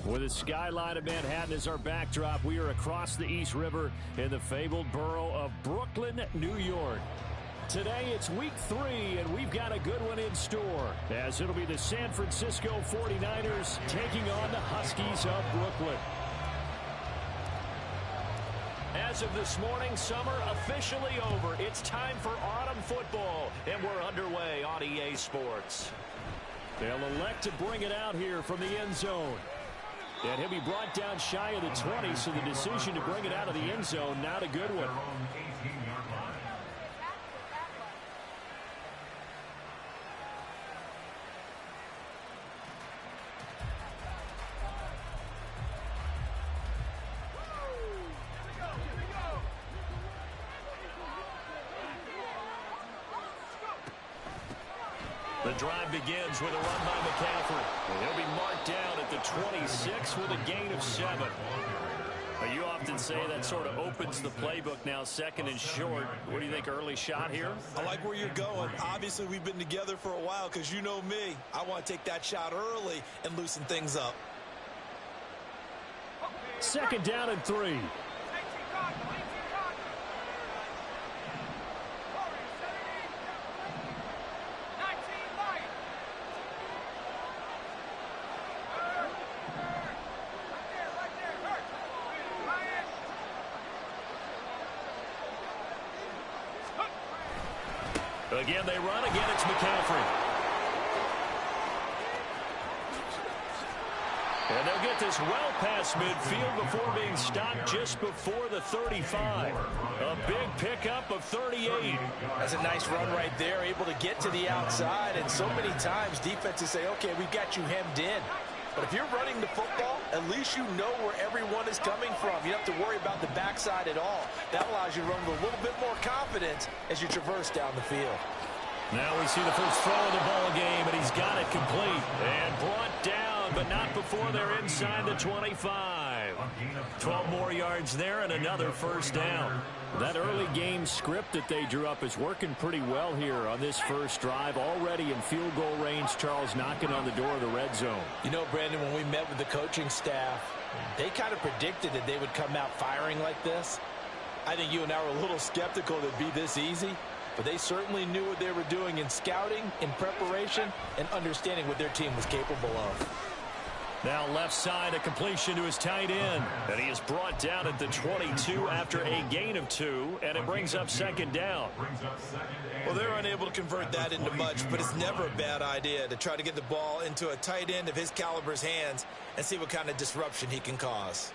With the skyline of Manhattan as our backdrop, we are across the East River in the fabled borough of Brooklyn, New York. Today it's week 3, and we've got a good one in store, as it'll be the San Francisco 49ers taking on the Huskies of Brooklyn. As of this morning, summer officially over. It's time for autumn football, and we're underway on EA Sports. They'll elect to bring it out here from the end zone. And he'll be brought down shy of the 20, so the decision to bring it out of the end zone, not a good one. The drive begins with a run by McCaffrey. And he'll be marked down at the 26 with a gain of 7. You often say that sort of opens the playbook now, second and short. What do you think, early shot here? I like where you're going. Obviously, we've been together for a while because you know me. I want to take that shot early and loosen things up. Second down and 3. Again, they run. Again, it's McCaffrey. And they'll get this well past midfield before being stopped just before the 35. A big pickup of 38. That's a nice run right there, able to get to the outside. And so many times defenses say, okay, we've got you hemmed in. But if you're running the football, at least you know where everyone is coming from. You don't have to worry about the backside at all. That allows you to run with a little bit more confidence as you traverse down the field. Now we see the first throw of the ball game, and he's got it complete. And brought down, but not before they're inside the 25. 12 more yards there and another first down. That early game script that they drew up is working pretty well here on this first drive. Already in field goal range, Charles knocking on the door of the red zone. You know, Brandon, when we met with the coaching staff, they kind of predicted that they would come out firing like this. I think you and I were a little skeptical that it'd be this easy, but they certainly knew what they were doing in scouting, in preparation, and understanding what their team was capable of. Now left side, a completion to his tight end. And he is brought down at the 22 after a gain of 2, and it brings up second down. Well, they're unable to convert that into much, but it's never a bad idea to try to get the ball into a tight end of his caliber's hands and see what kind of disruption he can cause.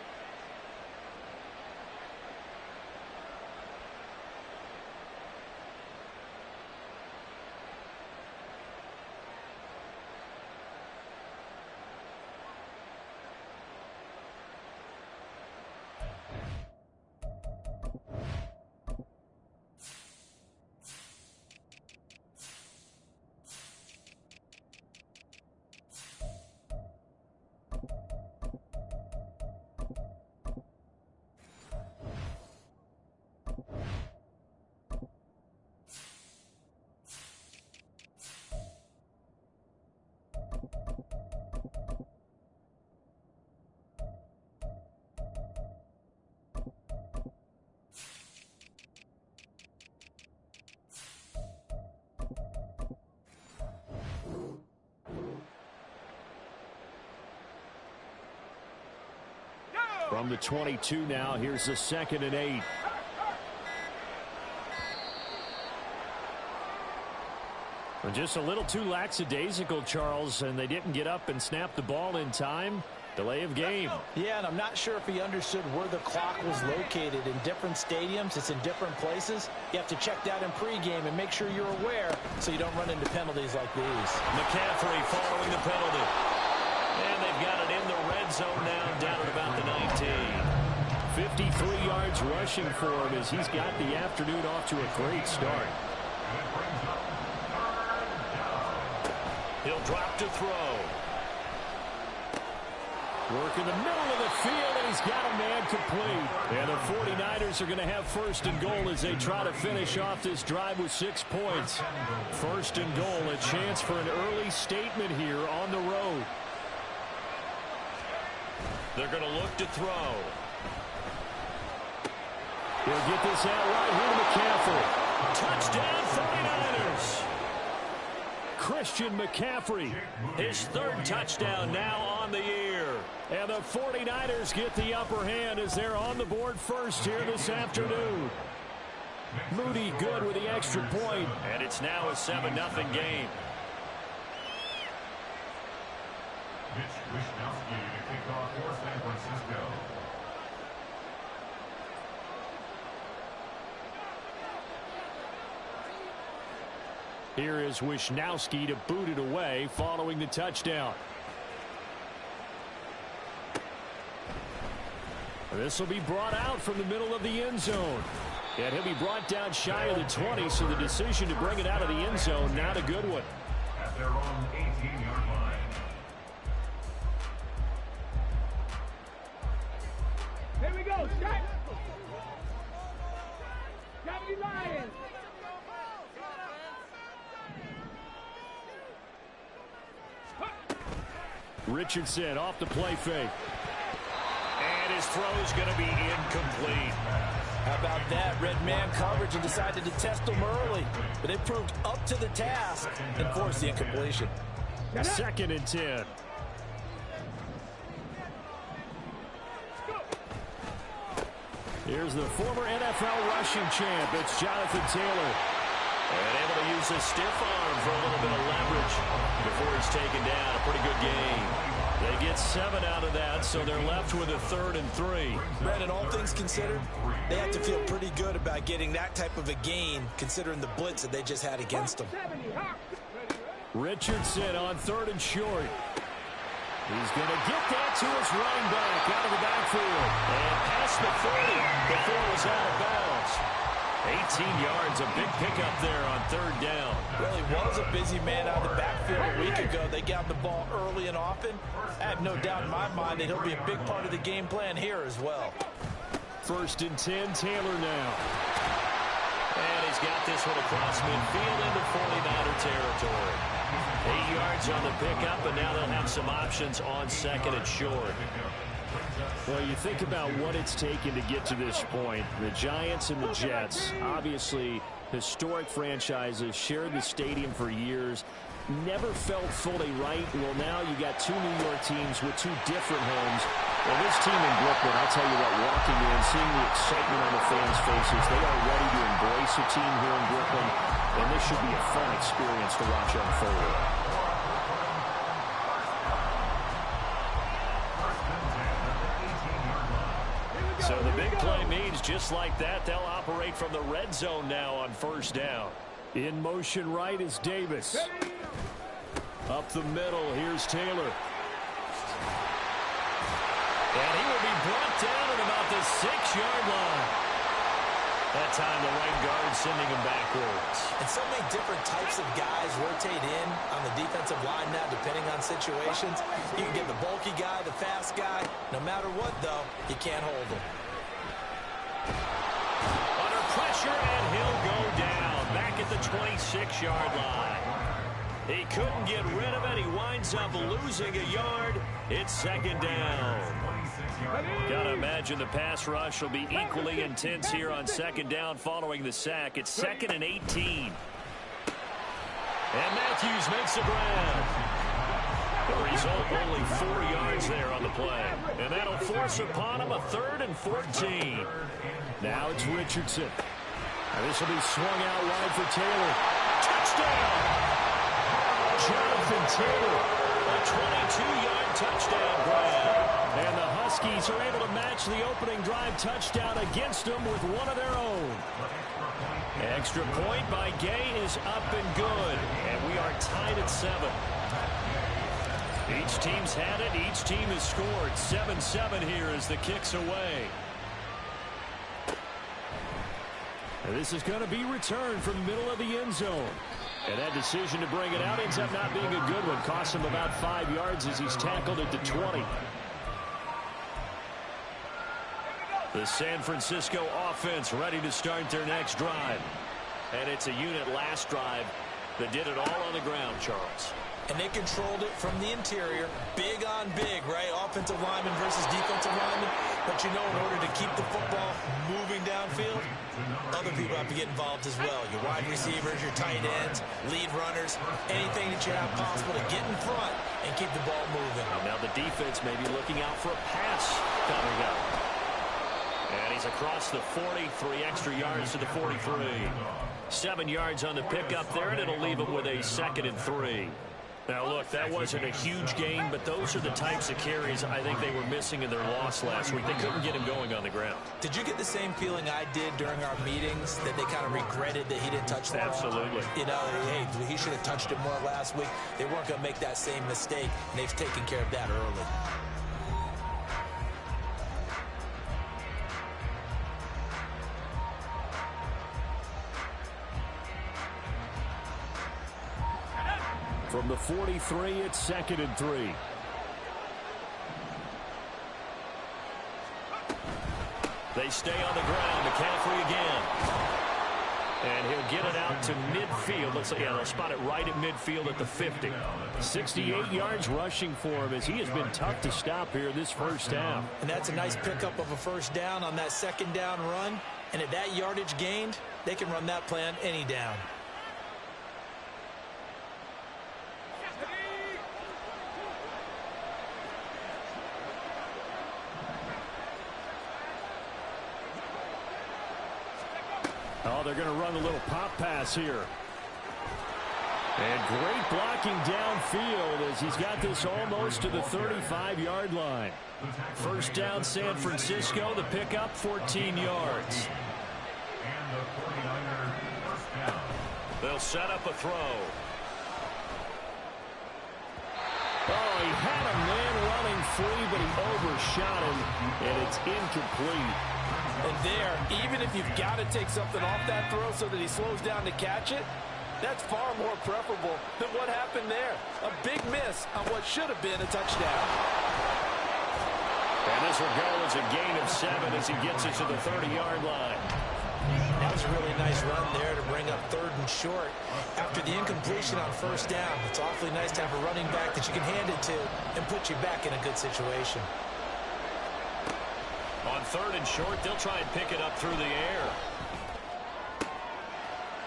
From the 22 now, here's the 2nd and 8. Well, just a little too lackadaisical, Charles, and they didn't get up and snap the ball in time. Delay of game. Yeah, and I'm not sure if he understood where the clock was located. In different stadiums, it's in different places. You have to check that in pregame and make sure you're aware so you don't run into penalties like these. McCaffrey following the penalty. And they've got it in the red zone now, down at about the 19. 53 yards rushing for him as he's got the afternoon off to a great start. He'll drop to throw. Work in the middle of the field, and he's got a man complete. And the 49ers are going to have first and goal as they try to finish off this drive with 6 points. First and goal, a chance for an early statement here on the road. They're going to look to throw. He'll get this out right here to McCaffrey. Touchdown 49ers. Christian McCaffrey, his third touchdown now on the year. And the 49ers get the upper hand as they're on the board first here this afternoon. Moody good with the extra point, and it's now a 7-0 game. Mitch Wishnowsky to kick off for San Francisco. Here is Wishnowsky to boot it away following the touchdown. This will be brought out from the middle of the end zone. And he'll be brought down shy of the 20, so the decision to bring it out of the end zone, not a good one. At their own 18-yard line. Here we go, shot! Gravity Lions! Richardson off the play fake. And his throw is going to be incomplete. How about that? Red man coverage and decided to test him early. But it proved up to the task and forced the incompletion. 2nd and 10. Here's the former NFL rushing champ. It's Jonathan Taylor. And able to use his stiff arm for a little bit of leverage before he's taken down. A pretty good game. They get 7 out of that, so they're left with a 3rd and 3. Brandon, all things considered, they have to feel pretty good about getting that type of a gain, considering the blitz that they just had against them. Richardson on 3rd and short. He's going to get that to his running back out of the backfield. And past the 30 before it was out of bounds. 18 yards, a big pickup there on 3rd down. Well, he was a busy man out of the backfield a week ago. They got the ball early and often. I have no doubt in my mind that he'll be a big part of the game plan here as well. 1st and 10, Taylor now. And he's got this one across midfield into 49er territory. 8 yards on the pickup, and now they'll have some options on 2nd and short. Well, you think about what it's taken to get to this point. The Giants and the Jets, obviously historic franchises, shared the stadium for years, never felt fully right. Well, now you got 2 New York teams with 2 different homes. Well, this team in Brooklyn, I'll tell you what, walking in, seeing the excitement on the fans' faces, they are ready to embrace a team here in Brooklyn, and this should be a fun experience to watch unfold. So the big play means just like that, they'll operate from the red zone now on 1st down. In motion right is Davis. Up the middle, here's Taylor. And he will be brought down at about the 6-yard line. That time the right guard sending him backwards. And so many different types of guys rotate in on the defensive line now, depending on situations. You can get the bulky guy, the fast guy. No matter what, though, you can't hold him. Under pressure, and he'll go down back at the 26-yard line. He couldn't get rid of it. He winds up losing a yard. It's 2nd down. Gotta imagine the pass rush will be equally intense here on 2nd down following the sack. It's 2nd and 18. And Matthews makes the grab. The result, only 4 yards there on the play. And that'll force upon him a 3rd and 14. Now it's Richardson. And this will be swung out wide for Taylor. Touchdown! Jonathan Taylor, a 22-yard touchdown grab. And the Huskies are able to match the opening drive touchdown against them with one of their own. Extra point by Gay is up and good. And we are tied at 7. Each team's had it. Each team has scored. 7-7 here as the kick's away. And this is going to be returned from the middle of the end zone. And that decision to bring it out ends up not being a good one. Costs him about 5 yards as he's tackled at the 20. The San Francisco offense ready to start their next drive. And it's a unit last drive that did it all on the ground, Charles. And they controlled it from the interior. Big on big, right? All offensive lineman versus defensive lineman. But you know, in order to keep the football moving downfield, other people have to get involved as well. Your wide receivers, your tight ends, lead runners, anything that you have possible to get in front and keep the ball moving. And now the defense may be looking out for a pass coming up. And he's across the 40, 3 extra yards to the 43. 7 yards on the pickup there, and it'll leave him with a 2nd and 3. Now, look, that wasn't a huge gain, but those are the types of carries I think they were missing in their loss last week. They couldn't get him going on the ground. Did you get the same feeling I did during our meetings, that they kind of regretted that he didn't touch the ball? Absolutely. You know, hey, he should have touched it more last week. They weren't going to make that same mistake, and they've taken care of that early. From the 43, it's 2nd and 3. They stay on the ground. McCaffrey again. And he'll get it out to midfield. Looks like, yeah, they'll spot it right at midfield at the 50. 68 yards rushing for him, as he has been tough to stop here this first half. And that's a nice pickup of a first down on that second down run. And at that yardage gained, they can run that play on any down. Oh, they're going to run a little pop pass here. And great blocking downfield as he's got this almost to the 35-yard line. First down, San Francisco. The pickup, 14 yards. They'll set up a throw. Oh, he had a man running free, but he overshot him, and it's incomplete. And there, even if you've got to take something off that throw so that he slows down to catch it, that's far more preferable than what happened there. A big miss on what should have been a touchdown. And this will go as a gain of 7 as he gets it to the 30-yard line. That was a really nice run there to bring up 3rd and short. After the incompletion on first down, it's awfully nice to have a running back that you can hand it to and put you back in a good situation. On 3rd and short, they'll try and pick it up through the air.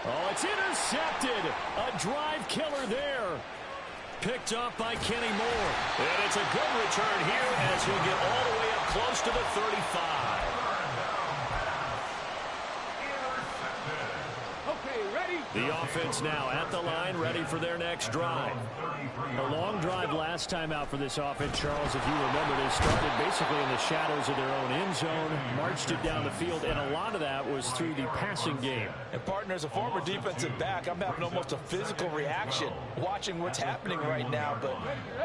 Oh, it's intercepted. A drive killer there. Picked off by Kenny Moore. And it's a good return here as he'll get all the way up close to the 35. The offense now at the line, ready for their next drive. A long drive last time out for this offense, Charles. If you remember, they started basically in the shadows of their own end zone, marched it down the field, and a lot of that was through the passing game. And, partner, as a former defensive back, I'm having almost a physical reaction watching what's happening right now. But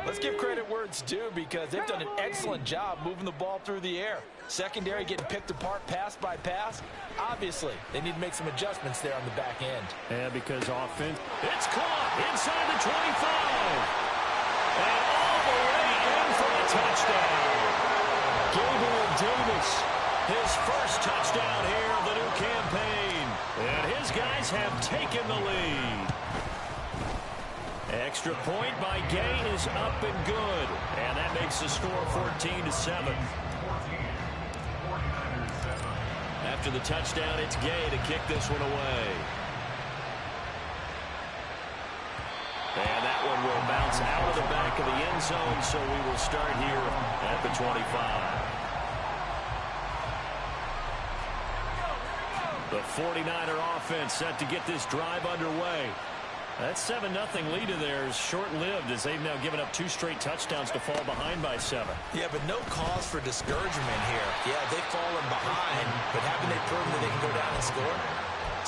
let's give credit where it's due, because they've done an excellent job moving the ball through the air. Secondary getting picked apart pass by pass. Obviously, they need to make some adjustments there on the back end. Yeah, because offense. It's caught inside the 25. And all the way in for a touchdown. Gabriel Davis, his first touchdown here of the new campaign. And his guys have taken the lead. Extra point by Gay is up and good. And that makes the score 14-7. After the touchdown, it's Gay to kick this one away. And that one will bounce out of the back of the end zone, so we will start here at the 25. The 49er offense set to get this drive underway. That 7-0 lead of theirs short-lived as they've now given up 2 straight touchdowns to fall behind by 7. Yeah, but no cause for discouragement here. Yeah, they've fallen behind, but haven't they proven that they can go down and score?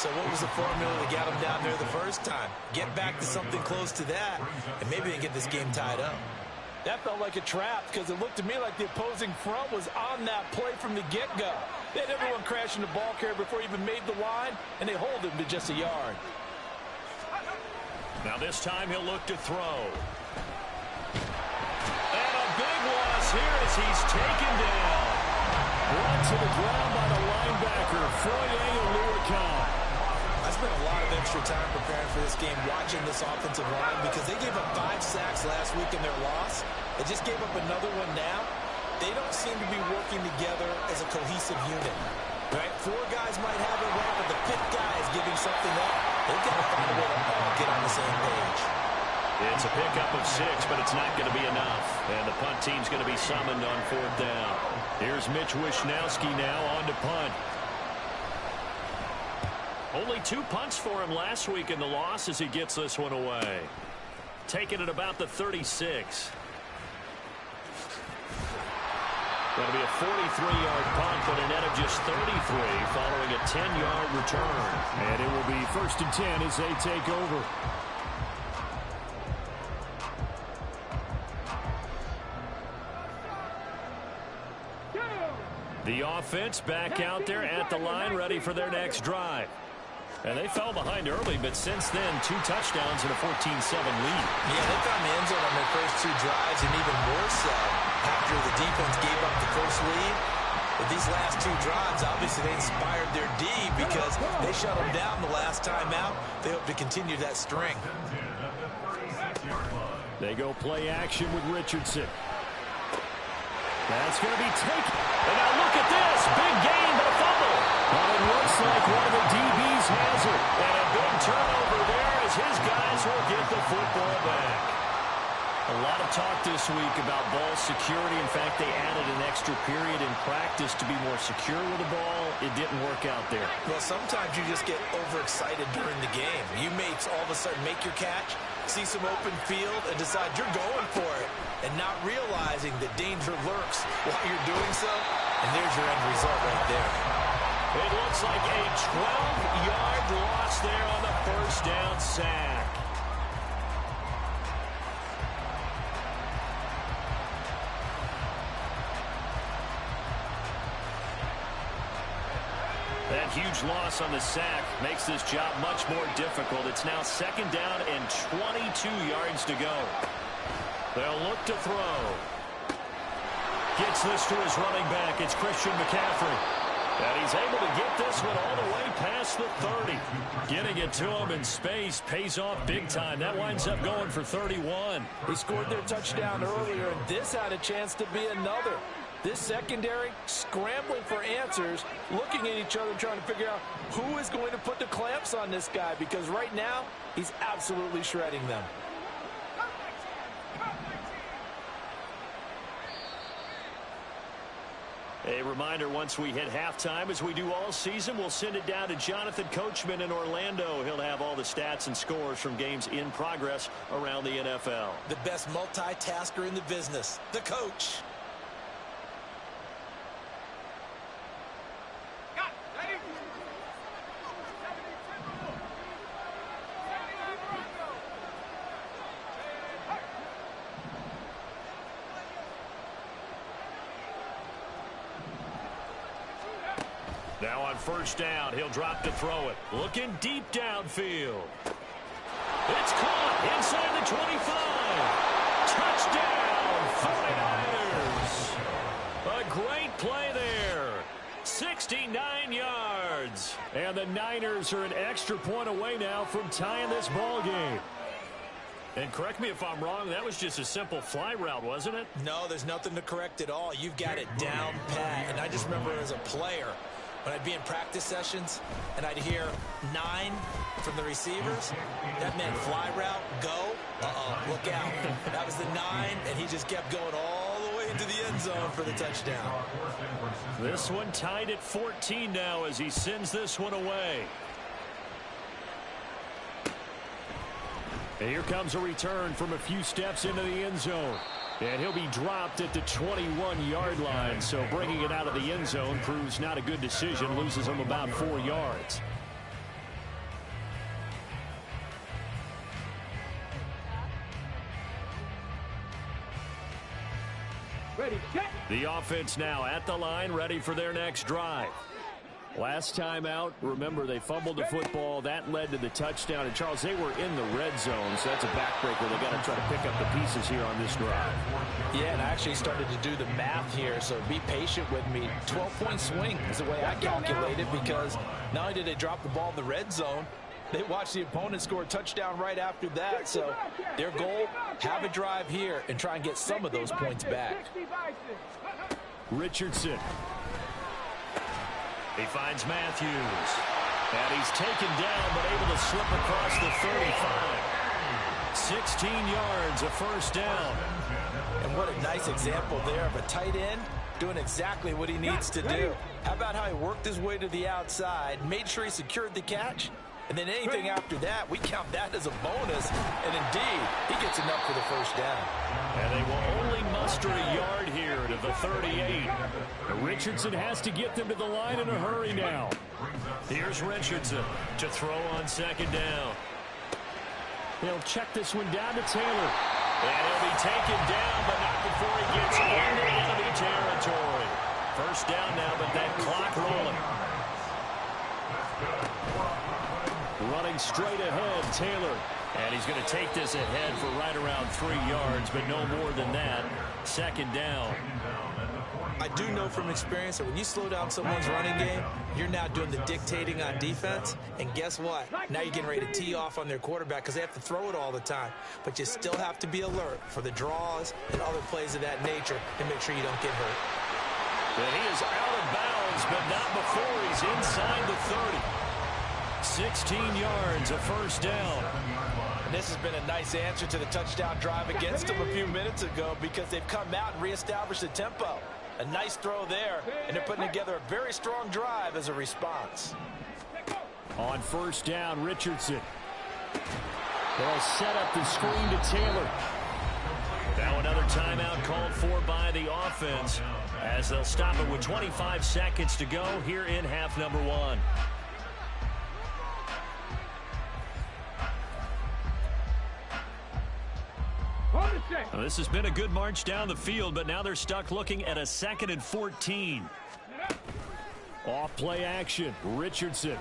So what was the formula that got them down there the first time? Get back to something close to that, and maybe they get this game tied up. That felt like a trap, because it looked to me like the opposing front was on that play from the get-go. They had everyone crashing the ball carrier before he even made the line, and they hold him to just a yard. Now this time he'll look to throw. And a big loss here as he's taken down. Brought to the ground by the linebacker, Foye Oluokun. I spent a lot of extra time preparing for this game, watching this offensive line, because they gave up 5 sacks last week in their loss. They just gave up another one now. they don't seem to be working together as a cohesive unit. Right? 4 guys might have it right, but the 5th guy is giving something up. They've got to find a way to all get on the same page. It's a pickup of 6, but it's not going to be enough. And the punt team's going to be summoned on 4th down. Here's Mitch Wishnowski now on to punt. Only 2 punts for him last week in the loss as he gets this one away. Taking it about the 36. Going to be a 43-yard punt, but a net of just 33 following a 10-yard return. And it will be 1st and 10 as they take over. The offense back out there at the line, ready for their next drive. And they fell behind early, but since then, 2 touchdowns and a 14-7 lead. Yeah, they found the end zone on their first 2 drives, and even more so after the defense gave up the first lead. But these last 2 drives, obviously they inspired their D because they shut them down the last time out. They hope to continue that string. They go play action with Richardson. That's going to be taken. And now look at this. Big gain, but a fumble. Well, it looks like one of the DBs has it. And a big turnover there as his guys will get the football back. A lot of talk this week about ball security. In fact, they added an extra period in practice to be more secure with the ball. It didn't work out there. Well, sometimes you just get overexcited during the game. You may all of a sudden make your catch, see some open field, and decide you're going for it, and not realizing that danger lurks while you're doing so. And there's your end result right there. It looks like a 12-yard loss there on the 1st down sack. That huge loss on the sack makes this job much more difficult. It's now 2nd down and 22 yards to go. They'll look to throw. Gets this to his running back. It's Christian McCaffrey. And he's able to get this one all the way past the 30. Getting it to him in space pays off big time. That winds up going for 31. They scored their touchdown earlier, and this had a chance to be another. This secondary scrambling for answers, looking at each other, trying to figure out who is going to put the clamps on this guy, because right now he's absolutely shredding them. A reminder, once we hit halftime, as we do all season, we'll send it down to Jonathan Coachman in Orlando. He'll have all the stats and scores from games in progress around the NFL. The best multitasker in the business, the coach. Now on 1st down, he'll drop to throw it. Looking deep downfield. It's caught inside the 25. Touchdown, 49ers. A great play there. 69 yards. And the Niners are an extra point away now from tying this ball game. And correct me if I'm wrong, that was just a simple fly route, wasn't it? No, there's nothing to correct at all. You've got it down pat. And I just remember as a player, when I'd be in practice sessions and I'd hear 9 from the receivers, that meant fly route, go, look out. That was the 9, and he just kept going all the way into the end zone for the touchdown. This one tied at 14 now as he sends this one away. And here comes a return from a few steps into the end zone. And he'll be dropped at the 21-yard line, so bringing it out of the end zone proves not a good decision, loses him about 4 yards. Ready, check. The offense now at the line, ready for their next drive. Last time out, remember, they fumbled the football. That led to the touchdown. And, Charles, they were in the red zone, so that's a backbreaker. They've got to try to pick up the pieces here on this drive. Yeah, and I actually started to do the math here, so be patient with me. 12-point swing is the way I calculate it, because not only did they drop the ball in the red zone, they watched the opponent score a touchdown right after that. So their goal, have a drive here and try and get some of those points back. Richardson. He finds Matthews. And he's taken down, but able to slip across the 35. 16 yards, a first down. And what a nice example there of a tight end doing exactly what he needs to do. How about how he worked his way to the outside, made sure he secured the catch, and then anything after that, we count that as a bonus. And indeed, he gets enough for the first down. And they will only muster a yard here to the 38. Richardson has to get them to the line in a hurry now. Here's Richardson to throw on second down. He'll check this one down to Taylor. And he'll be taken down, but not before he gets into enemy territory. First down now, but that clock rolling. Running straight ahead, Taylor. And he's going to take this ahead for right around 3 yards, but no more than that. Second down. I do know from experience that when you slow down someone's running game, you're now doing the dictating on defense. And guess what? Now you're getting ready to tee off on their quarterback because they have to throw it all the time. But you still have to be alert for the draws and other plays of that nature and make sure you don't get hurt. And he is out of bounds, but not before he's inside the 30. 16 yards, a first down. And this has been a nice answer to the touchdown drive against them a few minutes ago because they've come out and reestablished the tempo. A nice throw there, and they're putting together a very strong drive as a response. On first down, Richardson. They'll set up the screen to Taylor. Now another timeout called for by the offense as they'll stop it with 25 seconds to go here in half number 1. Well, this has been a good march down the field, but now they're stuck looking at a 2nd and 14. Off play action, Richardson.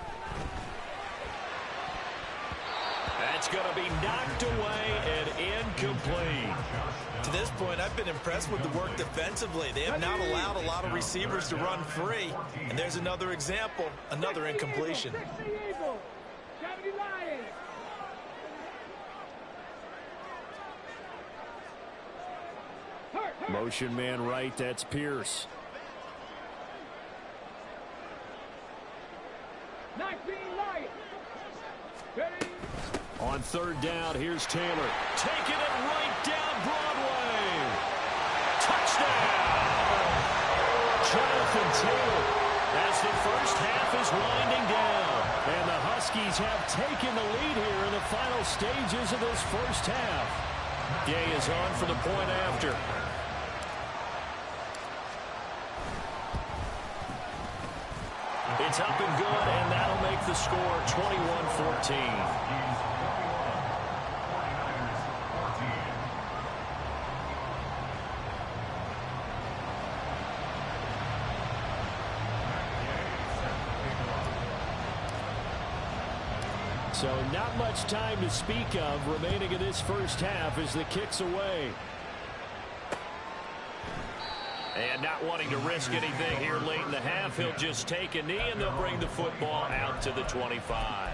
That's going to be knocked away and incomplete. To this point, I've been impressed with the work defensively. They have not allowed a lot of receivers to run free. And there's another example, another incompletion. Motion man right, that's Pierce. On third down, here's Taylor. Taking it right down Broadway. Touchdown! Jonathan Taylor as the first half is winding down. And the Huskies have taken the lead here in the final stages of this first half. Day is on for the point after. It's up and good, and that'll make the score 21-14. So not much time to speak of remaining in this first half as the kick's away. And not wanting to risk anything here late in the half, he'll just take a knee and they'll bring the football out to the 25.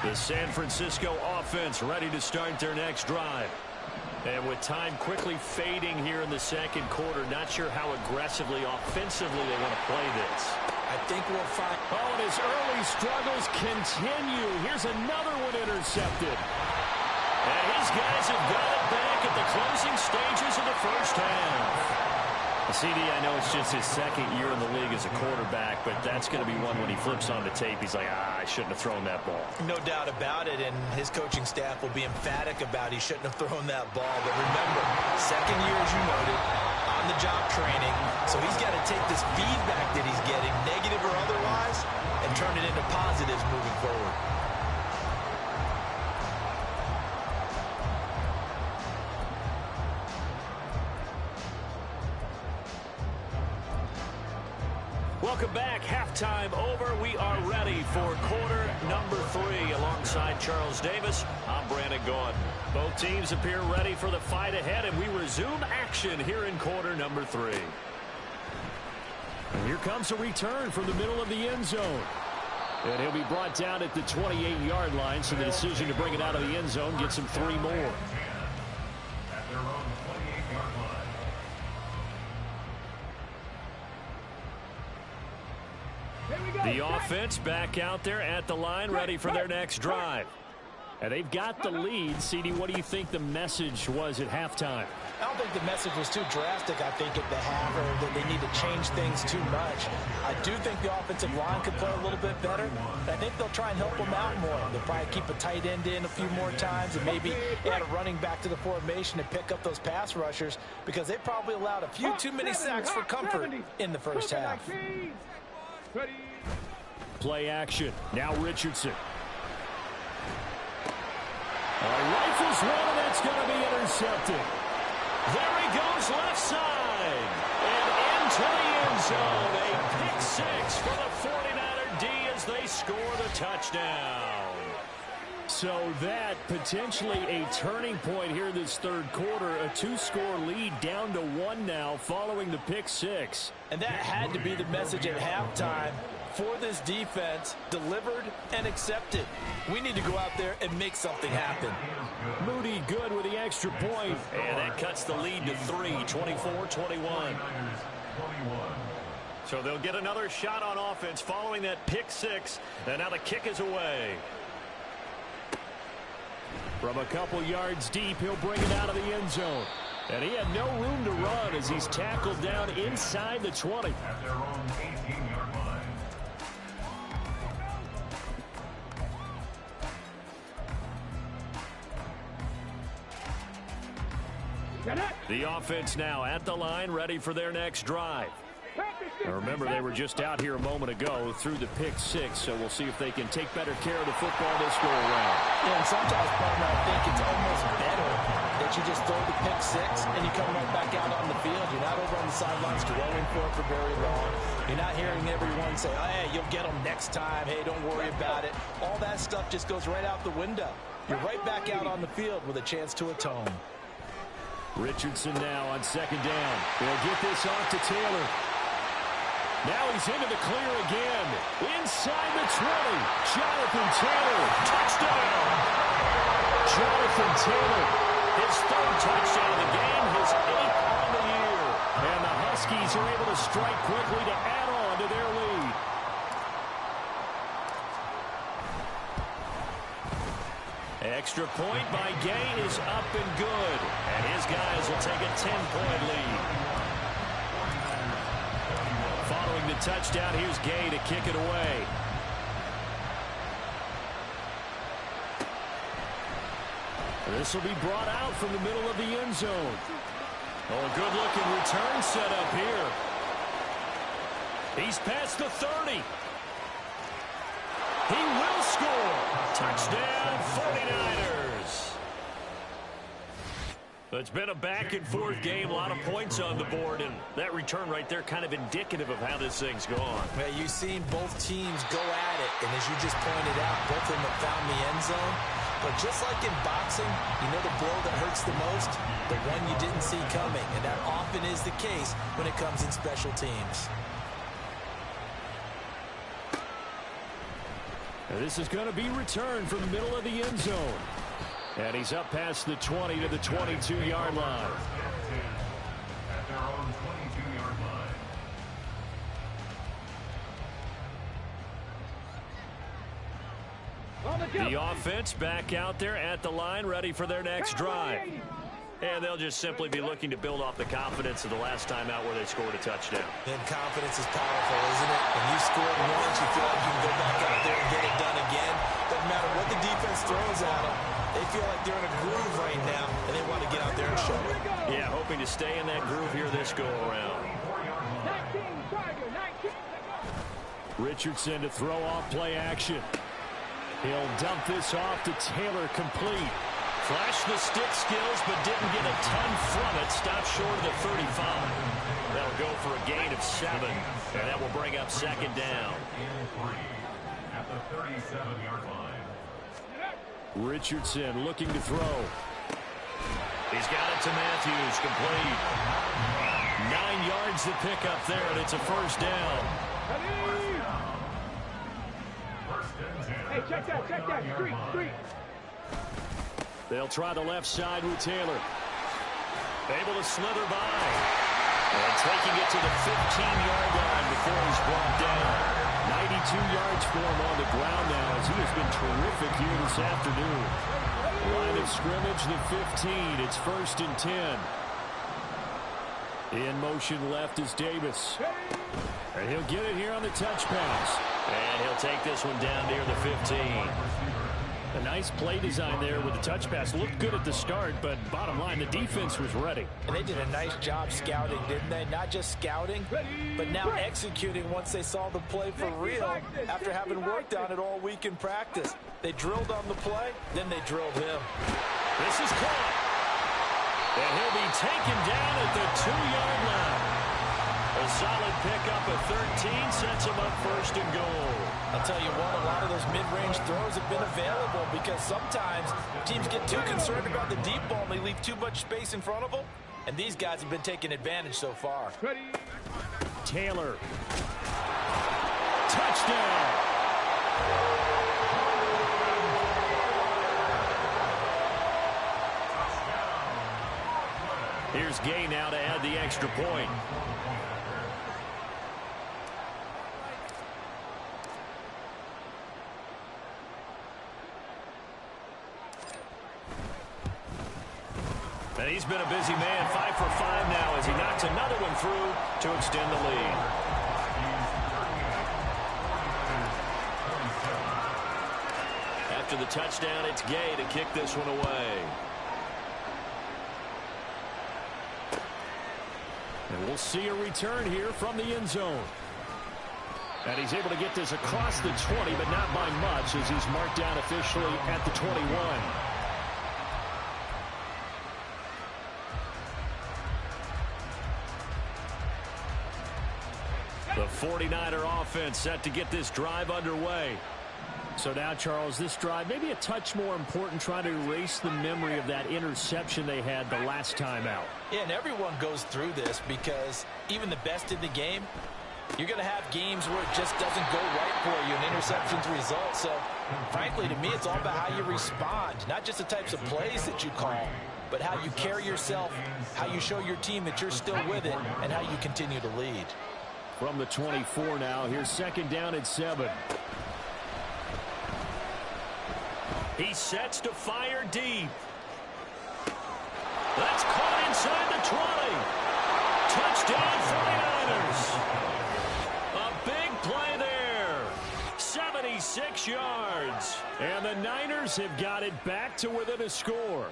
The San Francisco offense ready to start their next drive. And with time quickly fading here in the second quarter, not sure how aggressively, offensively they want to play this. I think we'll find... Oh, and his early struggles continue. Here's another one intercepted. And his guys have got it back at the closing stages of the first half. CD, I know it's just his second year in the league as a quarterback, but that's going to be one when he flips on the tape. He's like, I shouldn't have thrown that ball. No doubt about it, and his coaching staff will be emphatic about he shouldn't have thrown that ball. But remember, second year, as you noted, on-the-job training. So he's got to take this feedback that he's getting, negative or otherwise, and turn it into positives moving forward. Welcome back. Halftime over. We are ready for quarter number 3. Alongside Charles Davis, I'm Brandon Gaudin. Both teams appear ready for the fight ahead, and we resume action here in quarter number 3. And here comes a return from the middle of the end zone. And he'll be brought down at the 28-yard line, so the decision to bring it out of the end zone gets him 3 more. At their own 28-yard line. The offense back out there at the line, ready for their next drive. And they've got the lead. CD, what do you think the message was at halftime? I don't think the message was too drastic, I think, at the half, or that they need to change things too much. I do think the offensive line could play a little bit better. I think they'll try and help them out more. They'll probably keep a tight end in a few more times and maybe add a running back to the formation to pick up those pass rushers, because they probably allowed a few too many sacks for comfort in the first half. Play action. Now Richardson. Rifles one, and that's going to be intercepted. There he goes left side. And into the end zone. A pick 6 for the 49er D as they score the touchdown. So that potentially a turning point here this third quarter. A 2-score lead down to 1 now following the pick 6. And that had to be the message at halftime for this defense. Delivered and accepted. We need to go out there and make something happen. Moody good with the extra point. And that cuts the lead to 3, 24-21. So they'll get another shot on offense following that pick 6. And now the kick is away. From a couple yards deep, he'll bring it out of the end zone. And he had no room to run as he's tackled down inside the 20. At their own 18-yard line. The offense now at the line, ready for their next drive. Now remember, they were just out here a moment ago through the pick 6, so we'll see if they can take better care of the football this go around. Yeah, and sometimes, partner, I think it's almost better that you just throw the pick 6 and you come right back out on the field. You're not over on the sidelines dwelling for it for very long. You're not hearing everyone say, oh, hey, you'll get them next time. Hey, don't worry about it. All that stuff just goes right out the window. You're right back out on the field with a chance to atone. Richardson now on second down. They'll get this off to Taylor. Now he's into the clear again. Inside the 20. Jonathan Taylor. Touchdown. Jonathan Taylor. His 3rd touchdown of the game. His 8th on the year. And the Huskies are able to strike quickly to add on to their lead. Extra point by Gay is up and good. And his guys will take a 10-point lead. Following the touchdown, here's Gay to kick it away. This will be brought out from the middle of the end zone. Oh, a good-looking return set up here. He's past the 30. He will score. Touchdown, 49ers. It's been a back-and-forth game, a lot of points on the board, and that return right there kind of indicative of how this thing's gone. Well, you've seen both teams go at it, and as you just pointed out, both of them have found the end zone. But just like in boxing, you know the blow that hurts the most? The one you didn't see coming, and that often is the case when it comes in special teams. Now this is going to be returned from the middle of the end zone. And he's up past the 20 to the 22-yard line. At their own 22-yard line. The offense back out there at the line, ready for their next drive. And they'll just simply be looking to build off the confidence of the last time out where they scored a touchdown. And confidence is powerful, isn't it? When you score once, you feel like you can go back out there and get it done again. Doesn't matter what the defense throws at them. They feel like they're in a groove right now, and they want to get out there and show it. Yeah, hoping to stay in that groove here this go-around. Richardson to throw off play action. He'll dump this off to Taylor, complete. Flashed the stick skills, but didn't get a ton from it. Stopped short of the 35. That'll go for a gain of 7, and that will bring up second down. At the 37-yard line. Richardson looking to throw. He's got it to Matthews, complete. 9 yards to pick up there, and it's a first down. Hey, check that, street. They'll try the left side with Taylor. Able to slither by. And taking it to the 15-yard line before he's brought down. 92 yards for him on the ground now as he has been terrific here this afternoon. Line of scrimmage, the 15. It's 1st and 10. In motion left is Davis. And he'll get it here on the touch pass. And he'll take this one down near the 15. A nice play design there with the touch pass. Looked good at the start, but bottom line, the defense was ready. And they did a nice job scouting, didn't they? Not just scouting, but now executing once they saw the play for real after having worked on it all week in practice. They drilled on the play, then they drilled him. This is caught. And he'll be taken down at the 2-yard line. A solid pickup of 13 sets him up 1st and goal. I'll tell you what, a lot of those mid-range throws have been available because sometimes teams get too concerned about the deep ball and they leave too much space in front of them. And these guys have been taking advantage so far. Taylor. Touchdown. Here's Gay now to add the extra point. And he's been a busy man, 5 for 5 now as he knocks another one through to extend the lead. After the touchdown, it's Gay to kick this one away. And we'll see a return here from the end zone. And he's able to get this across the 20, but not by much as he's marked down officially at the 21. The 49er offense set to get this drive underway. So now, Charles, this drive maybe a touch more important, trying to erase the memory of that interception they had the last time out. Yeah, and everyone goes through this because even the best in the game, you're going to have games where it just doesn't go right for you and interceptions result. So, frankly, to me, it's all about how you respond, not just the types of plays that you call, but how you carry yourself, how you show your team that you're still with it, and how you continue to lead. From the 24 now, here's 2nd down at 7. He sets to fire deep. That's caught inside the 20. Touchdown 49ers. A big play there. 76 yards. And the Niners have got it back to within a score.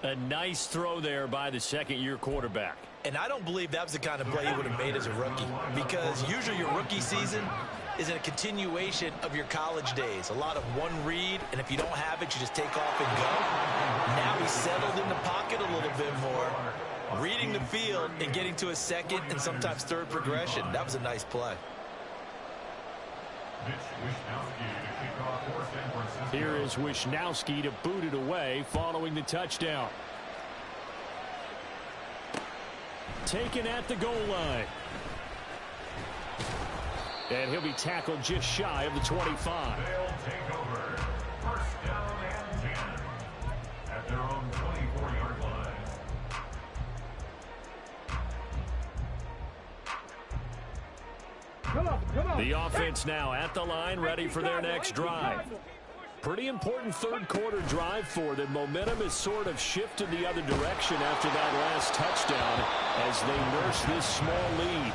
A nice throw there by the second-year quarterback. And I don't believe that was the kind of play he would have made as a rookie, because usually your rookie season is a continuation of your college days. A lot of one read, and if you don't have it, you just take off and go. Now he's settled in the pocket a little bit more, reading the field and getting to a second and sometimes third progression. That was a nice play. Here is Wisnowski to boot it away following the touchdown. Taken at the goal line. And he'll be tackled just shy of the 25. They'll take over. 1st down and 10 at their own 24-yard line. Come on. The offense now at the line, ready for their next drive. Pretty important third quarter drive for them. Momentum has sort of shifted the other direction after that last touchdown as they nurse this small lead.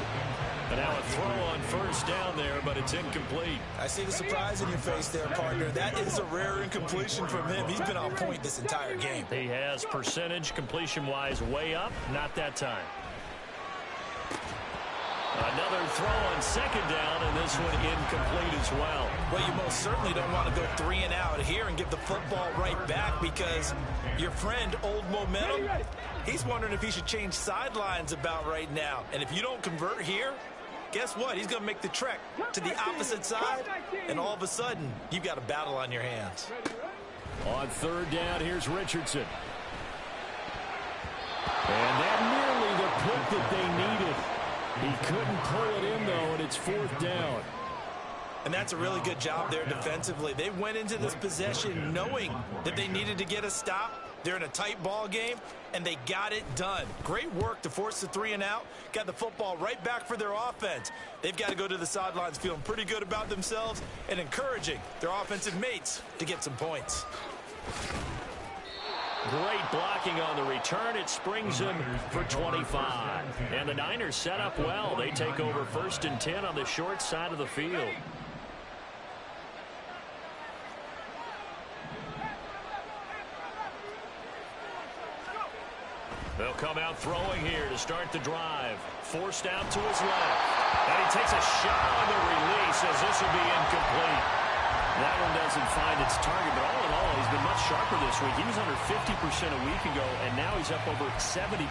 And now a throw on 1st down there, but it's incomplete. I see the surprise in your face there, partner. That is a rare incompletion from him. He's been on point this entire game. He has percentage completion-wise way up, not that time. Another throw on 2nd down, and this one incomplete as well. Well, you most certainly don't want to go 3 and out here and give the football right back, because your friend, Old Momentum, he's wondering if he should change sidelines about right now. And if you don't convert here, guess what? He's going to make the trek to the opposite side, and all of a sudden, you've got a battle on your hands. On third down, here's Richardson. And that nearly the pick that they needed. He couldn't pull it in, though, and it's fourth down. And that's a really good job there defensively. They went into this possession knowing that they needed to get a stop. They're in a tight ball game, and they got it done. Great work to force the 3 and out. Got the football right back for their offense. They've got to go to the sidelines feeling pretty good about themselves and encouraging their offensive mates to get some points. Great blocking on the return. It springs him for 25. And the Niners set up well. They take over 1st and 10 on the short side of the field. They'll come out throwing here to start the drive. Forced out to his left. And he takes a shot on the release as this will be incomplete. That one doesn't find its target, but all in all, he's been much sharper this week. He was under 50% a week ago, and now he's up over 70%.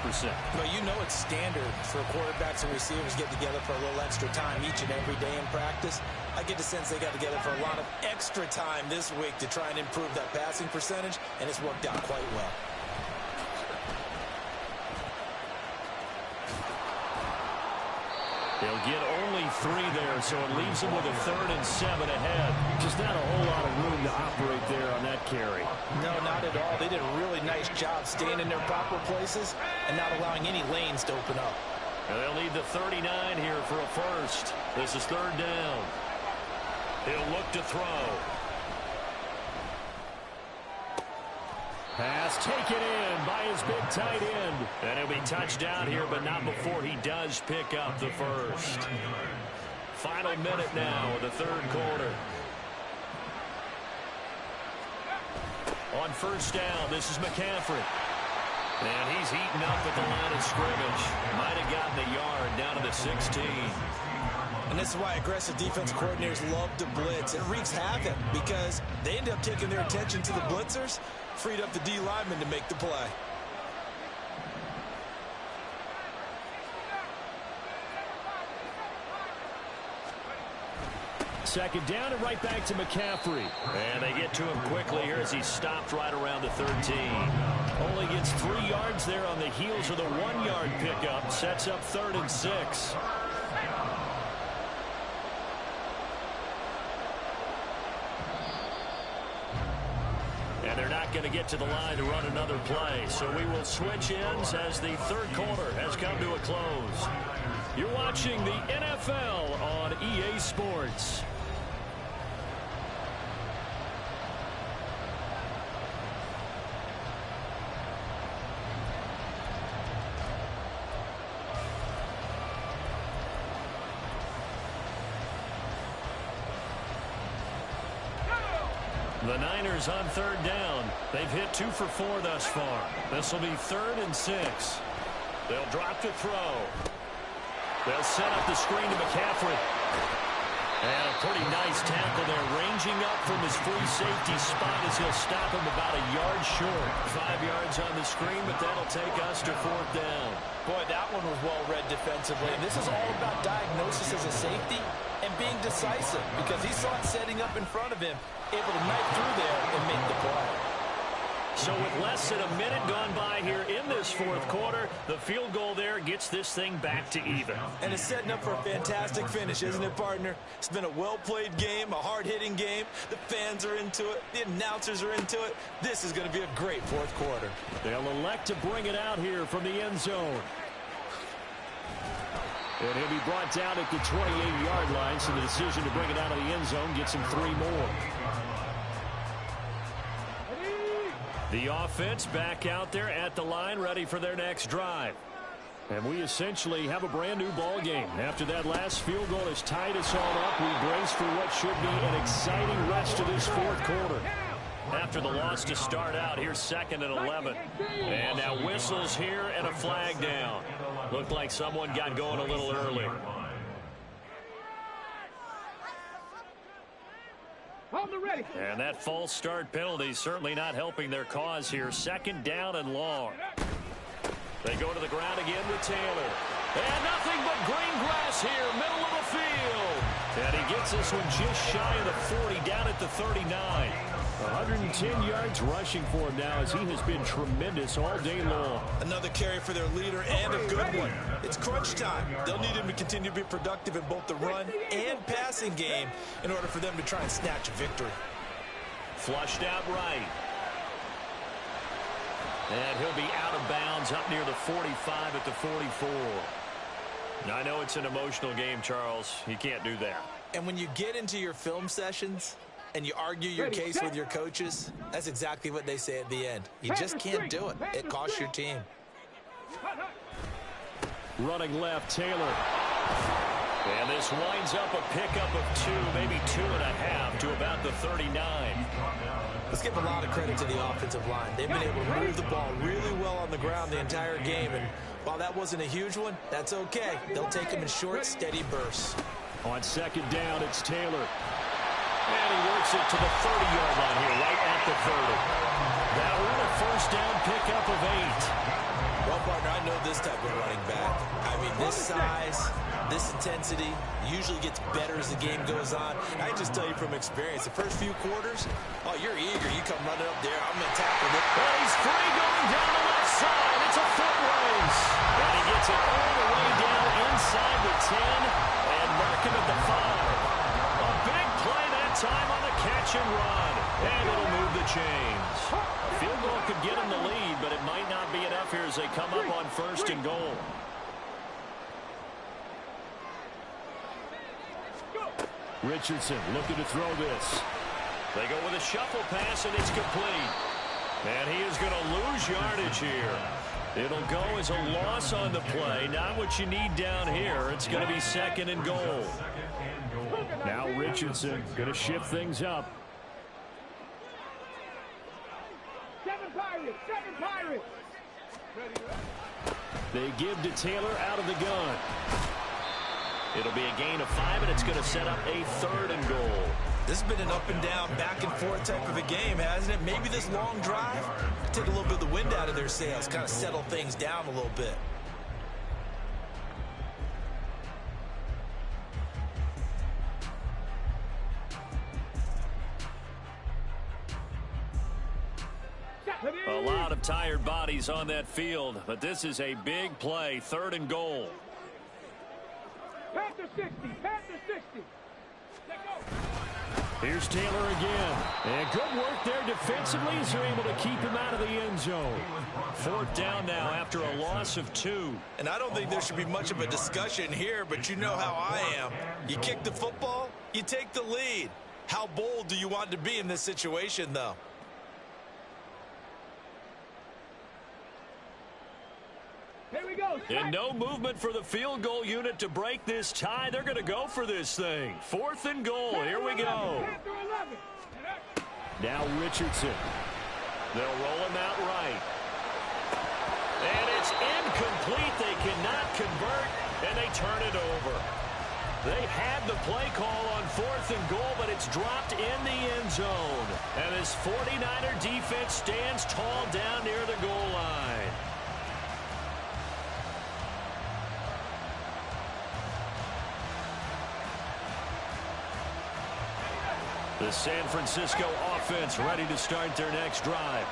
Well, you know it's standard for quarterbacks and receivers get together for a little extra time each and every day in practice. I get the sense they got together for a lot of extra time this week to try and improve that passing percentage, and it's worked out quite well. They'll get only 3 there, so it leaves them with a 3rd and 7 ahead. Just not a whole lot of room to operate there on that carry. No, not at all. They did a really nice job staying in their proper places and not allowing any lanes to open up. And they'll need the 39 here for a first. This is 3rd down. He'll look to throw. Pass taken in by his big tight end. And he'll be touched down here, but not before he does pick up the first. Final minute now of the 3rd quarter. On 1st down, this is McCaffrey. And he's heating up at the line of scrimmage. Might have gotten a yard down to the 16. And this is why aggressive defense coordinators love to blitz. It wreaks havoc because they end up taking their attention to the blitzers, freed up the D lineman to make the play. Second down and right back to McCaffrey. And they get to him quickly here as he stopped right around the 13. Only gets 3 yards there on the heels of the 1-yard pickup. Sets up 3rd and 6. And they're not going to get to the line to run another play. So we will switch ends as the 3rd quarter has come to a close. You're watching the NFL on EA Sports. The Niners on 3rd down. They've hit 2 for 4 thus far. This will be 3rd and 6. They'll drop to throw. They'll set up the screen to McCaffrey. And a pretty nice tackle there, ranging up from his free safety spot as he'll stop him about a yard short. 5 yards on the screen, but that'll take us to 4th down. Boy, that one was well read defensively. And this is all about diagnosis as a safety and being decisive, because he saw it setting up in front of him, able to knife through there and make the play. So with less than a minute gone by here in this 4th quarter, the field goal there gets this thing back to even. And it's setting up for a fantastic finish, isn't it, partner? It's been a well-played game, a hard-hitting game. The fans are into it. The announcers are into it. This is going to be a great 4th quarter. They'll elect to bring it out here from the end zone. And he'll be brought down at the 28-yard line, so the decision to bring it out of the end zone gets him 3 more. The offense back out there at the line, ready for their next drive. And we essentially have a brand new ball game. After that last field goal has tied us all up, we brace for what should be an exciting rest of this 4th quarter. After the loss to start out, here's 2nd and 11. And now whistles here and a flag down. Looked like someone got going a little early. And that false start penalty certainly not helping their cause here. Second down and long. They go to the ground again with Taylor. And nothing but green grass here, middle of the field. And he gets this one just shy of the 40, down at the 39. 110 yards rushing for him now as he has been tremendous all day long. Another carry for their leader and a good one. It's crunch time. They'll need him to continue to be productive in both the run and passing game in order for them to try and snatch a victory. Flushed out right. And he'll be out of bounds up near the 45 at the 44. I know it's an emotional game, Charles. You can't do that. And when you get into your film sessions and you argue your case with your coaches, that's exactly what they say at the end. You just can't do it. It costs your team. Running left, Taylor. And this winds up a pickup of 2, maybe 2.5 to about the 39. Let's give a lot of credit to the offensive line. They've been able to move the ball really well on the ground the entire game. And while that wasn't a huge one, that's okay. They'll take them in short, steady bursts. On second down, it's Taylor. And he works it to the 30-yard line here, right at the 30. That one a first down pickup of 8. Well, partner, I know this type of running back. I mean, this size, this intensity usually gets better as the game goes on. I can just tell you from experience, the first few quarters, oh, you're eager. You come running up there. I'm going to tackle it. And he's free going down the left side. It's a foot race. And he gets it all the way down inside the 10 and mark him at the 5. A big play that time on the catch and run. And it'll move the chains. A field goal could get him the lead, but it might not be enough here as they come up on first and goal. Richardson looking to throw this. They go with a shuffle pass, and it's complete. And he is going to lose yardage here. It'll go as a loss on the play. Not what you need down here. It's going to be second and goal. Now Richardson going to shift things up. 7 Pirates! 7 Pirates! They give to Taylor out of the gun. It'll be a gain of 5, and it's going to set up a third and goal. This has been an up and down, back and forth type of a game, hasn't it? Maybe this long drive take a little bit of the wind out of their sails, kind of settle things down a little bit. A lot of tired bodies on that field, but this is a big play, third and goal. Panther 60! Panther 60! Let go! Here's Taylor again. And good work there defensively as they're able to keep him out of the end zone. Fourth down now after a loss of 2. And I don't think there should be much of a discussion here, but you know how I am. You kick the football, you take the lead. How bold do you want to be in this situation, though? Here we go. And no movement for the field goal unit to break this tie. They're going to go for this thing. Fourth and goal. Here we go. Panther 11. Now Richardson. They'll roll him out right. And it's incomplete. They cannot convert, and they turn it over. They had the play call on fourth and goal, but it's dropped in the end zone. And this 49er defense stands tall down near the goal line. The San Francisco offense ready to start their next drive.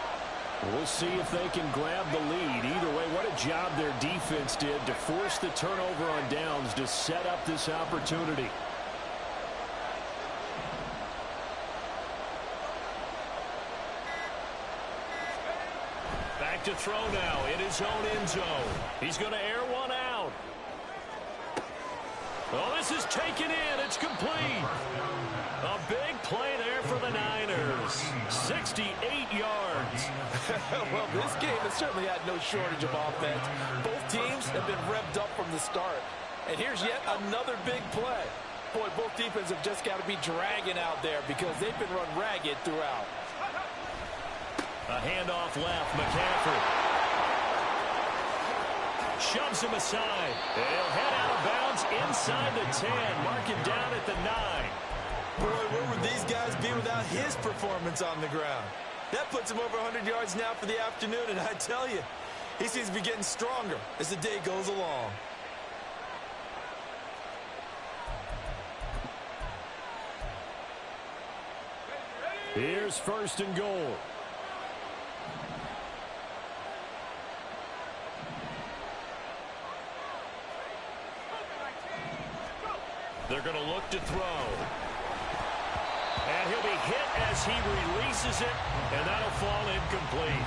We'll see if they can grab the lead. Either way, what a job their defense did to force the turnover on downs to set up this opportunity. Back to throw now in his own end zone. He's going to air one out. Oh, this is taken in. It's complete. A big play there for the Niners. 68 yards. Well, this game has certainly had no shortage of offense. Both teams have been revved up from the start. And here's yet another big play. Boy, both defenses have just got to be dragging out there because they've been run ragged throughout. A handoff left, McCaffrey. Shoves him aside. He'll head out of bounds inside the 10. Mark it down at the 9. Boy, where would these guys be without his performance on the ground? That puts him over 100 yards now for the afternoon, and I tell you, he seems to be getting stronger as the day goes along. Here's first and goal. They're going to look to throw. And he'll be hit as he releases it, and that'll fall incomplete.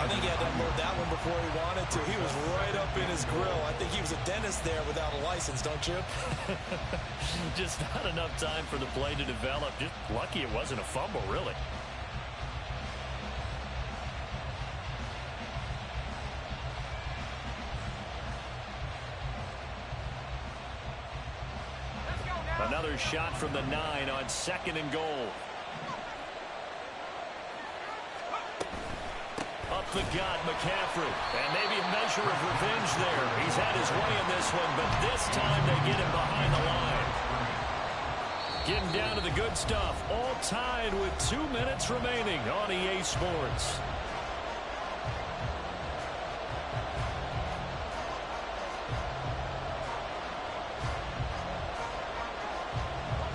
I think he had to unload that one before he wanted to. He was right up in his grill. I think he was a dentist there without a license, don't you? Just not enough time for the play to develop. Just lucky it wasn't a fumble, really. Another shot from the 9 on second and goal. Up the gut, McCaffrey. And maybe a measure of revenge there. He's had his way in this one, but this time they get him behind the line. Getting down to the good stuff. All tied with 2 minutes remaining on EA Sports.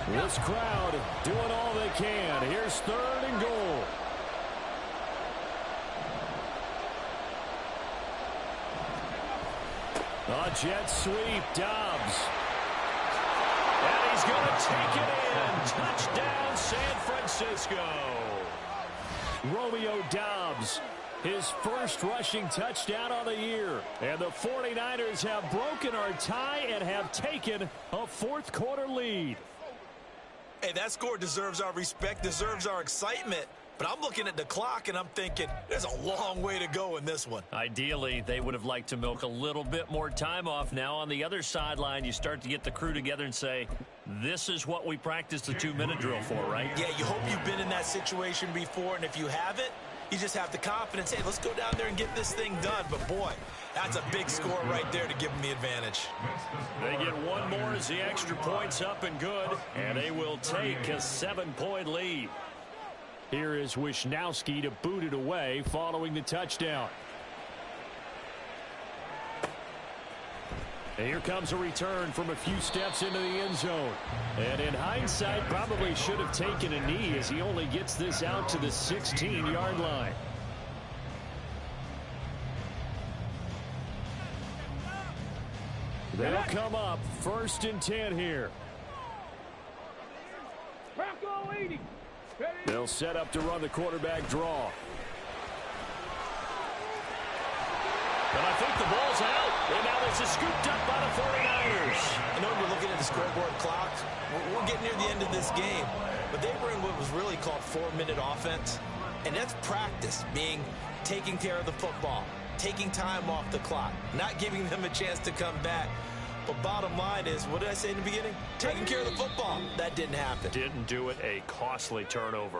This crowd doing all they can. Here's third and goal. A jet sweep, Dobbs. And he's going to take it in. Touchdown, San Francisco. Romeo Dobbs, his first rushing touchdown on the year. And the 49ers have broken our tie and have taken a fourth-quarter lead. Hey, that score deserves our respect, deserves our excitement. But I'm looking at the clock, and I'm thinking there's a long way to go in this one. Ideally, they would have liked to milk a little bit more time off. Now on the other sideline, you start to get the crew together and say, this is what we practiced the 2-minute drill for, right? Yeah, you hope you've been in that situation before, and if you haven't, you just have the confidence, hey, let's go down there and get this thing done. But, boy, that's a big score right there to give them the advantage. They get one more as the extra point's up and good, and they will take a 7-point lead. Here is Wisnowski to boot it away following the touchdown. And here comes a return from a few steps into the end zone. And in hindsight, probably should have taken a knee as he only gets this out to the 16-yard line. They'll come up first and 10 here. Bronco 80. They'll set up to run the quarterback draw. And I think the ball's out. And now this is scooped up by the 49ers. I know you're looking at the scoreboard clock. We're getting near the end of this game. But they were in what was really called 4-minute offense. And that's practice, meaning taking care of the football, taking time off the clock, not giving them a chance to come back. But bottom line is, what did I say in the beginning? Taking care of the football. That didn't happen. Didn't do it. A costly turnover.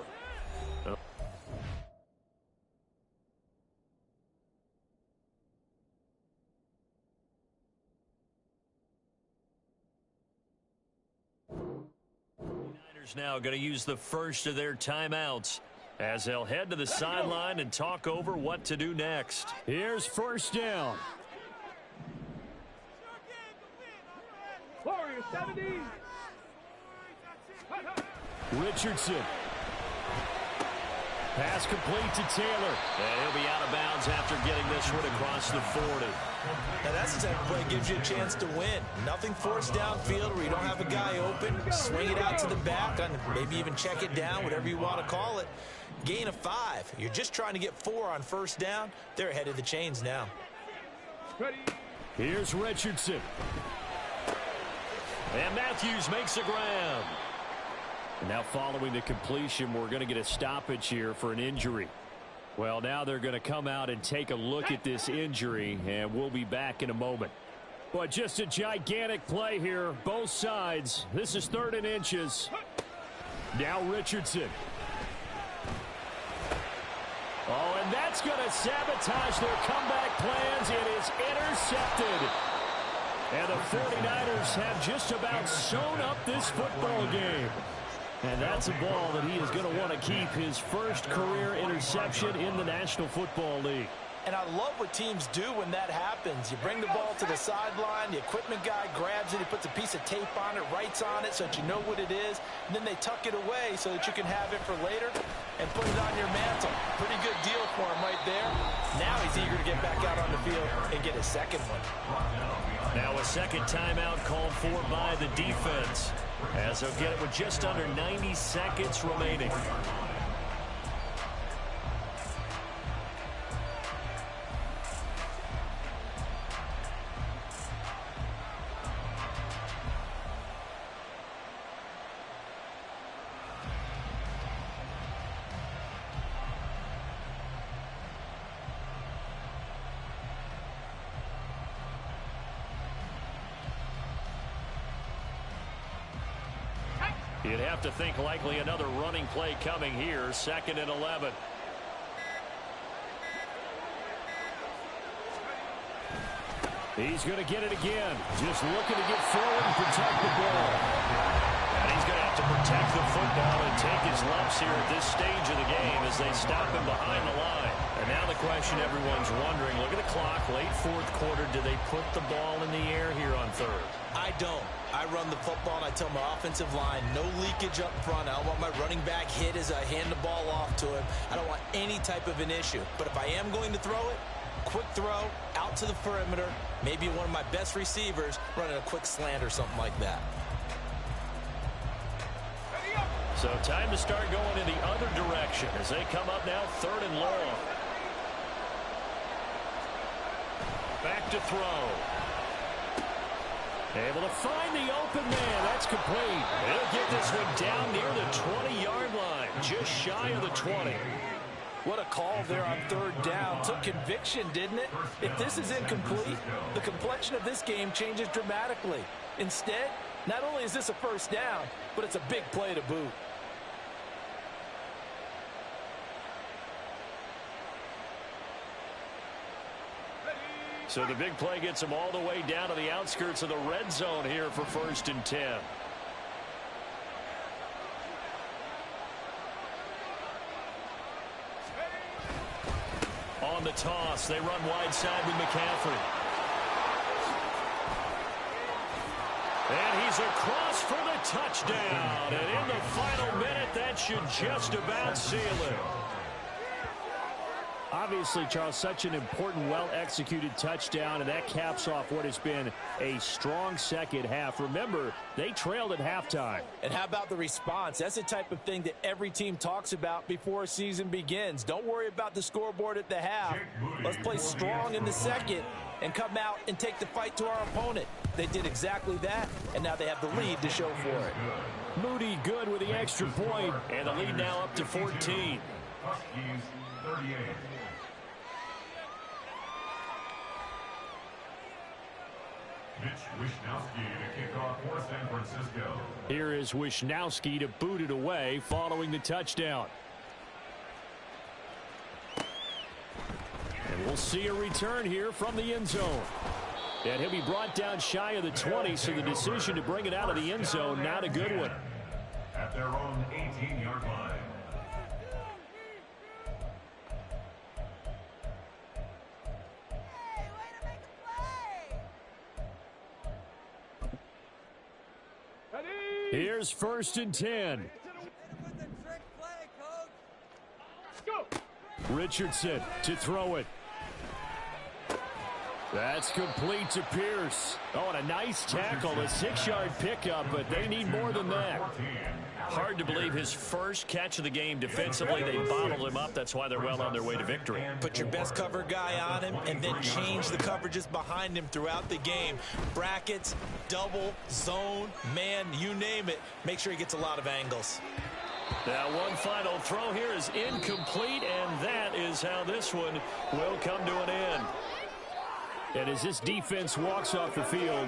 Niners now going to use the first of their timeouts as they'll head to the sideline and talk over what to do next. Here's first down. Warriors 70. Richardson. Pass complete to Taylor. And he'll be out of bounds after getting this one across the 40. Now that's the type of play that gives you a chance to win. Nothing forced downfield where you don't have a guy open. Swing it out to the back, and maybe even check it down, whatever you want to call it. Gain of 5. You're just trying to get 4 on first down. They're ahead of the chains now. Ready. Here's Richardson. And Matthews makes a grab. And now following the completion, we're going to get a stoppage here for an injury. Well, now they're going to come out and take a look at this injury, and we'll be back in a moment. But just a gigantic play here, both sides. This is 3rd and inches. Now Richardson. Oh, and that's going to sabotage their comeback plans. It is intercepted. And the 49ers have just about sewn up this football game. And that's a ball that he is going to want to keep, his first career interception in the National Football League. And I love what teams do when that happens. You bring the ball to the sideline, the equipment guy grabs it, he puts a piece of tape on it, writes on it so that you know what it is, and then they tuck it away so that you can have it for later and put it on your mantle. Pretty good deal for him right there. Now he's eager to get back out on the field and get his second one. Now a second timeout called for by the defense, as they'll get it with just under 90 seconds remaining. You'd have to think likely another running play coming here, 2nd and 11. He's going to get it again. Just looking to get forward and protect the ball. And he's going to have to protect the football and take his lumps here at this stage of the game as they stop him behind the line. And now the question everyone's wondering, look at the clock, late 4th quarter, do they put the ball in the air here on 3rd? I don't. I run the football and I tell my offensive line, no leakage up front. I don't want my running back hit as I hand the ball off to him. I don't want any type of an issue. But if I am going to throw it, quick throw, out to the perimeter, maybe one of my best receivers running a quick slant or something like that. So time to start going in the other direction as they come up now 3rd and long. Back to throw. Able to find the open man. That's complete. They'll get this one down near the 20-yard line, just shy of the 20. What a call there on 3rd down. Took conviction, didn't it? If this is incomplete, the complexion of this game changes dramatically. Instead, not only is this a 1st down, but it's a big play to boot. So the big play gets them all the way down to the outskirts of the red zone here for 1st and 10. On the toss, they run wide side with McCaffrey. And he's across for the touchdown. And in the final minute, that should just about seal it. Obviously, Charles, such an important, well-executed touchdown, and that caps off what has been a strong second half. Remember, they trailed at halftime. And how about the response? That's the type of thing that every team talks about before a season begins. Don't worry about the scoreboard at the half. Let's play strong in the second and come out and take the fight to our opponent. They did exactly that, and now they have the lead to show for it. Moody good with the extra point, and the lead now up to 14. Huskies 38. Mitch Wishnowsky to kick off for San Francisco. Here is Wishnowsky to boot it away following the touchdown. And we'll see a return here from the end zone. And he'll be brought down shy of the 20, so the decision to bring it out of the end zone, not a good one. At their own 18-yard line. Here's 1st and 10. Richardson to throw it. That's complete to Pierce. Oh, and a nice tackle, a 6-yard pickup, but they need more than that. Hard to believe his first catch of the game defensively. They bottled him up. That's why they're well on their way to victory. Put your best cover guy on him and then change the coverages behind him throughout the game. Brackets, double, zone, man, you name it. Make sure he gets a lot of angles. Now one final throw here is incomplete, and that is how this one will come to an end. And as this defense walks off the field,